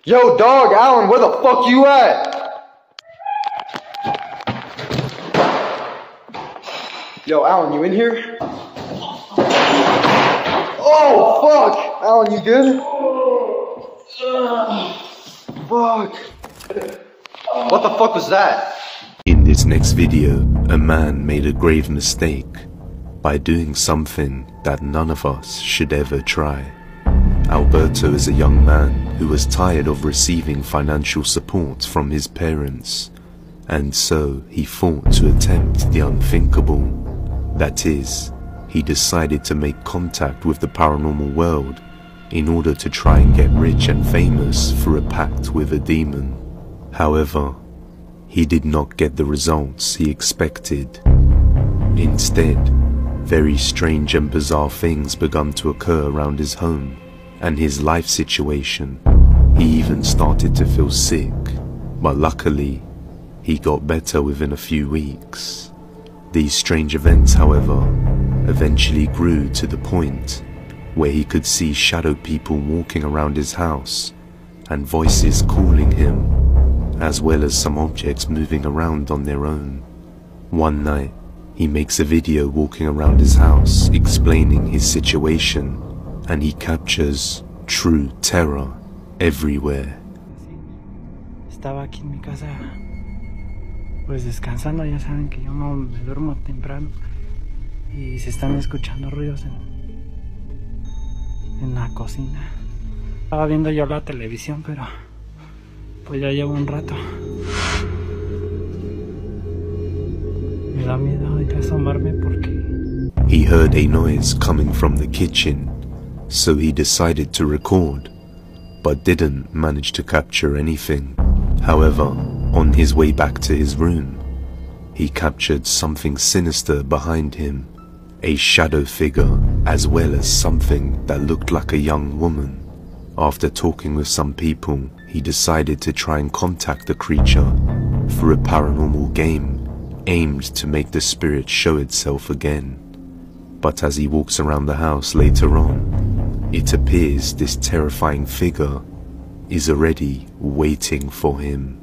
Yo, dog, Alan, where the fuck you at? Yo, Alan, you in here? Oh, fuck! Alan, you good? Fuck. What the fuck was that? In this next video, a man made a grave mistake by doing something that none of us should ever try. Alberto is a young man who was tired of receiving financial support from his parents, and so he thought to attempt the unthinkable. That is, he decided to make contact with the paranormal world in order to try and get rich and famous through a pact with a demon. However, he did not get the results he expected. Instead, very strange and bizarre things began to occur around his home and his life situation. He even started to feel sick, but luckily, he got better within a few weeks. These strange events, however, eventually grew to the point where he could see shadow people walking around his house and voices calling him, as well as some objects moving around on their own. One night, he makes a video walking around his house explaining his situation, and he captures true terror everywhere. Estaba aquí en mi casa, pues descansando. Ya saben que yo no me duermo temprano y se están escuchando ruidos en la cocina. Estaba viendo yo la televisión, pero pues ya llevo un rato. Me da miedo ahorita asomarme porque... He heard a noise coming from the kitchen, so he decided to record, but didn't manage to capture anything. However, on his way back to his room, he captured something sinister behind him, a shadow figure, as well as something that looked like a young woman. After talking with some people, he decided to try and contact the creature through a paranormal game aimed to make the spirit show itself again. But as he walks around the house later on, it appears this terrifying figure is already waiting for him.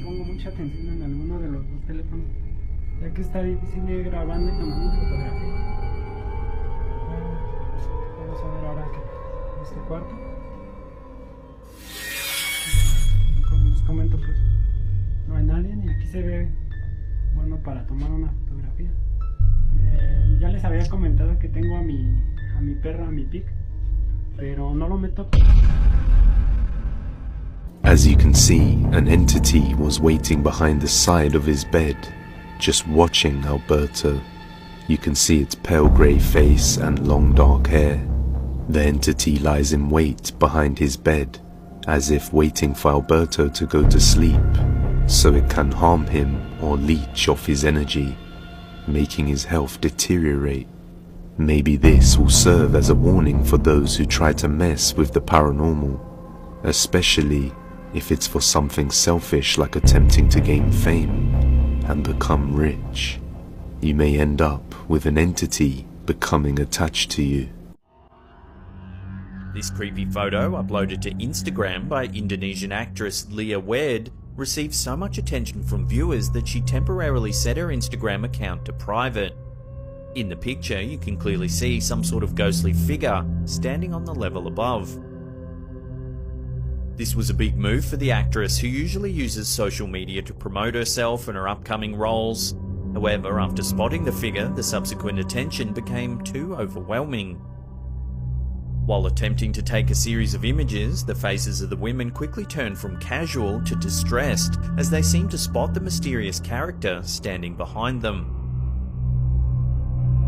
Pongo mucha atención en alguno de los dos teléfonos, ya que está difícil ir grabando y tomando fotografía. Vamos a ver ahora que este cuarto. Como les comento, pues no hay nadie y aquí se ve bueno para tomar una fotografía. Ya les había comentado que tengo a mi perro, a mi pig, pero no lo meto. As you can see, an entity was waiting behind the side of his bed, just watching Alberto. You can see its pale grey face and long dark hair. The entity lies in wait behind his bed, as if waiting for Alberto to go to sleep, so it can harm him or leech off his energy, making his health deteriorate. Maybe this will serve as a warning for those who try to mess with the paranormal, especially if it's for something selfish like attempting to gain fame and become rich. You may end up with an entity becoming attached to you. This creepy photo, uploaded to Instagram by Indonesian actress Leah Wed, received so much attention from viewers that she temporarily set her Instagram account to private. In the picture, you can clearly see some sort of ghostly figure standing on the level above. This was a big move for the actress, who usually uses social media to promote herself and her upcoming roles. However, after spotting the figure, the subsequent attention became too overwhelming. While attempting to take a series of images, the faces of the women quickly turned from casual to distressed as they seemed to spot the mysterious character standing behind them.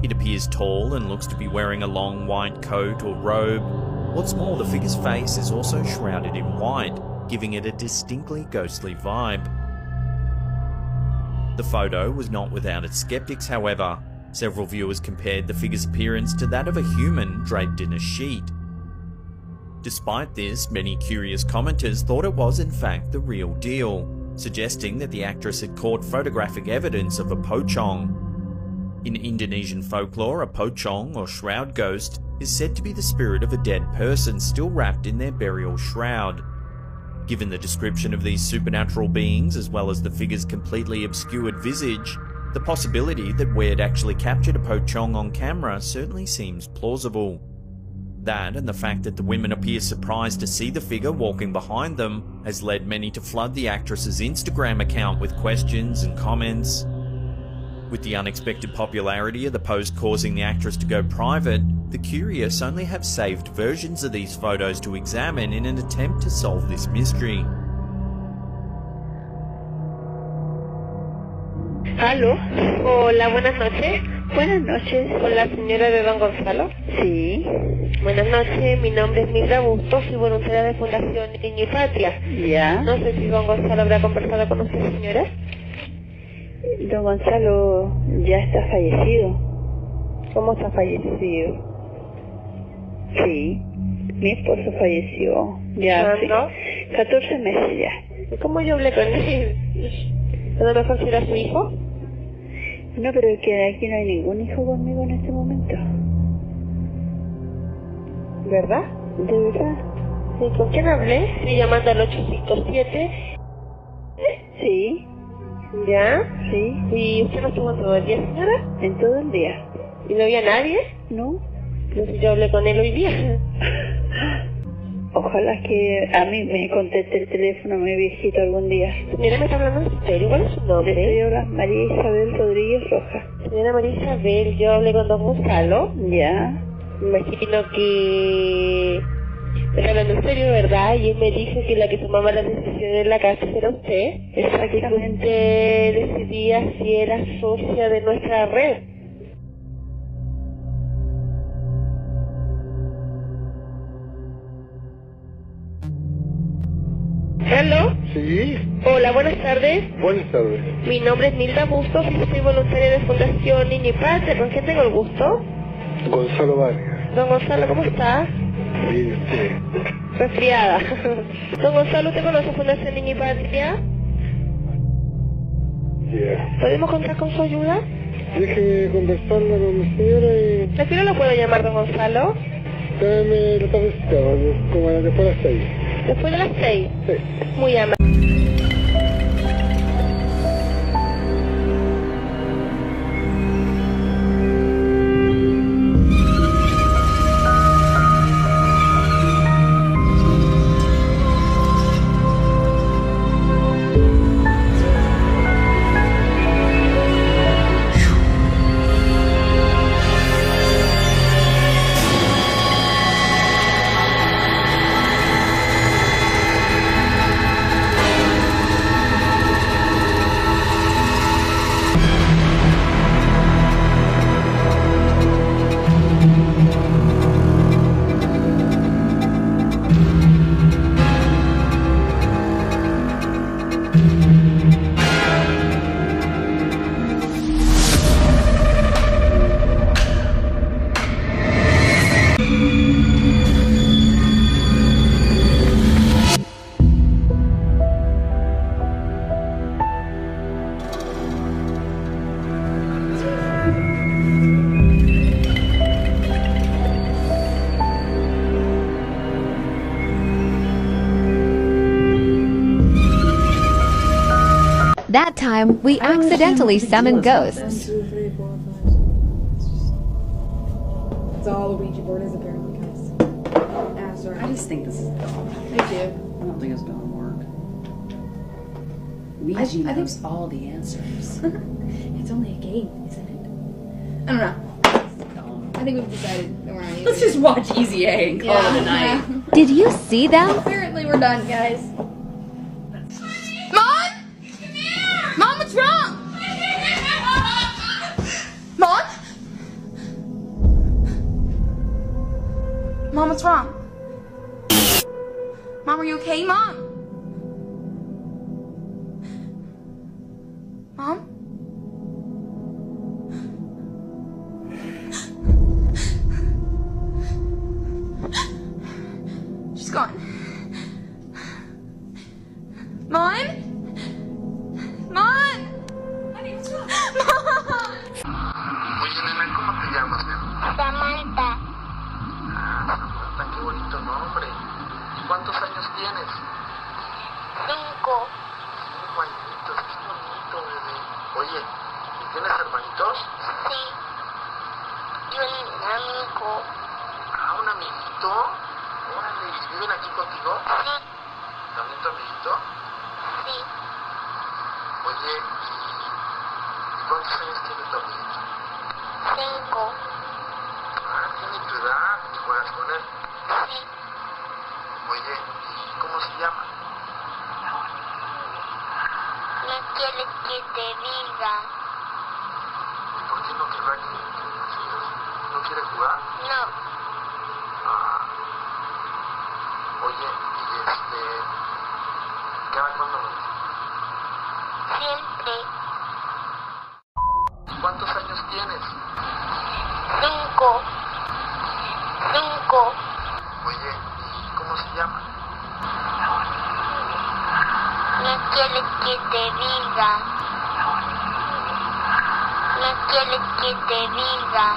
It appears tall and looks to be wearing a long white coat or robe. What's more, the figure's face is also shrouded in white, giving it a distinctly ghostly vibe. The photo was not without its skeptics, however. Several viewers compared the figure's appearance to that of a human draped in a sheet. Despite this, many curious commenters thought it was in fact the real deal, suggesting that the actress had caught photographic evidence of a pocong. In Indonesian folklore, a pocong or shroud ghost is said to be the spirit of a dead person still wrapped in their burial shroud. Given the description of these supernatural beings, as well as the figure's completely obscured visage, the possibility that Weird actually captured a Pochong on camera certainly seems plausible. That, and the fact that the women appear surprised to see the figure walking behind them, has led many to flood the actress's Instagram account with questions and comments. With the unexpected popularity of the post causing the actress to go private, the curious only have saved versions of these photos to examine in an attempt to solve this mystery. ¿Aló? Hola, buenas noches. Buenas noches. ¿Con la señora de Don Gonzalo? Sí. Buenas noches, mi nombre es Mildra Bustos, soy voluntaria de Fundación Niño y Patria. Ya. No sé si Don Gonzalo habrá conversado con usted, señora. Don Gonzalo ya está fallecido. ¿Cómo está fallecido? Sí. Mi esposo falleció. Ya. ¿Cuándo? Sí. 14 meses ya. ¿Cómo yo hablé con él? ¿A lo mejor si era su hijo? No, pero es que aquí no hay ningún hijo conmigo en este momento. ¿Verdad? ¿De verdad? ¿Y con quién hablé? Estoy llamando al 857. Sí. ¿Ya? Sí. ¿Y usted no estuvo todo el día, señora? En todo el día. ¿Y no había nadie? No. Entonces yo hablé con él hoy día. Ojalá que a mí me conteste el teléfono mi viejito algún día. Señora, ¿me está hablando en serio? ¿Cuál es su nombre? Estoy hablando María Isabel Rodríguez Rojas. Señora María Isabel, yo hablé con Don Gonzalo. Ya. Me imagino que... Me está hablando en serio, ¿verdad? Y él me dijo que la que tomaba las decisiones en la casa era usted. Exactamente. Que usted decidía si era socia de nuestra red. ¿Aló? Sí, Hola, buenas tardes. buenas tardes. Mi nombre es Mildra Bustos y soy voluntaria de Fundación Niño y Patria. ¿Con quién tengo el gusto? Gonzalo Vargas. Don Gonzalo, ¿cómo está? Bien, usted. Resfriada. Don Gonzalo, ¿usted conoce Fundación Niño y Patria? Ya. ¿Podemos contar con su ayuda? Déjeme conversarla con mi señora y... ¿A qué hora lo puedo llamar, don Gonzalo? Dame la tardecita, como después de las 6. Después de las 6. Sí. Muy amable. That time, we accidentally summoned ghosts. 1, 2, 3, 4, 5, 6. That's all the Ouija board is apparently, guys. I just think this is dumb. I do. I don't think it's gonna work. I Ouija think- knows all the answers. It's only a game, isn't it? I don't know. Dumb. I think we've decided that we're not using Let's just watch Easy A and call it a night. Did you see them? Apparently we're done, guys. Mom! Mom, what's wrong? Mom? Mom, what's wrong? Mom, are you okay, Mom? Mom? She's gone. Mom? Mom! Honey, what's wrong? Mom! Oye, nena, ¿cómo te llamas? Samantha. ¿Cuántos años tienes? 5. 5 añitos, qué bonito, bebé. Oye, ¿y tienes hermanitos? Sí. Y un amigo. Ah, ¿un amiguito? Órale, ¿y viven aquí contigo? Sí. ¿También tu amiguito? Sí. Oye, ¿y cuántos años tiene tu amiguito? 5. Ah, tiene tu edad, ¿y juegas con él? Sí. Oye, ¿y cómo se llama? No quiere que te diga. ¿Y por qué no querrá que nos digas? ¿No quiere jugar? No. Ah. Oye, ¿y cada cuándo lo ves? Siempre. ¿Cuántos años tienes? 5. 5. Oye, ¿y cómo se llama? No quiere que te diga. No quiere que te diga.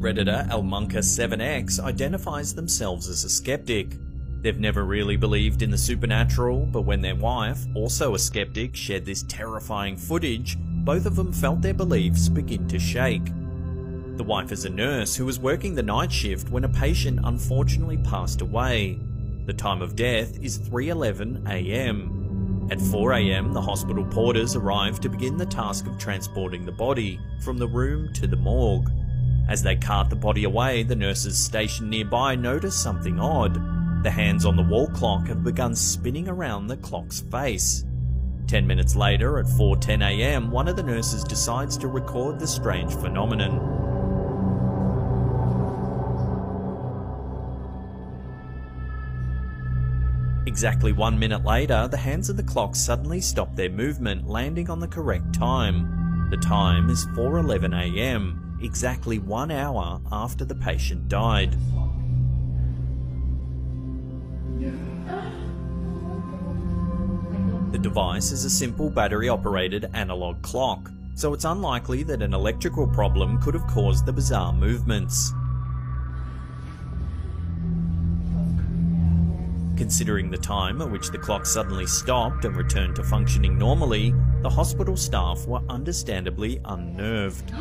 Redditor Elmunka7X identifies themselves as a skeptic. They've never really believed in the supernatural, but when their wife, also a skeptic, shared this terrifying footage, both of them felt their beliefs begin to shake. The wife is a nurse who was working the night shift when a patient unfortunately passed away. The time of death is 3:11 AM. At 4 AM, the hospital porters arrive to begin the task of transporting the body from the room to the morgue. As they cart the body away, the nurses stationed nearby notice something odd. The hands on the wall clock have begun spinning around the clock's face. 10 minutes later, at 4:10 AM, one of the nurses decides to record the strange phenomenon. Exactly 1 minute later, the hands of the clock suddenly stop their movement, landing on the correct time. The time is 4:11 AM. Exactly 1 hour after the patient died. The device is a simple battery-operated analog clock, so it's unlikely that an electrical problem could have caused the bizarre movements. Considering the time at which the clock suddenly stopped and returned to functioning normally, the hospital staff were understandably unnerved.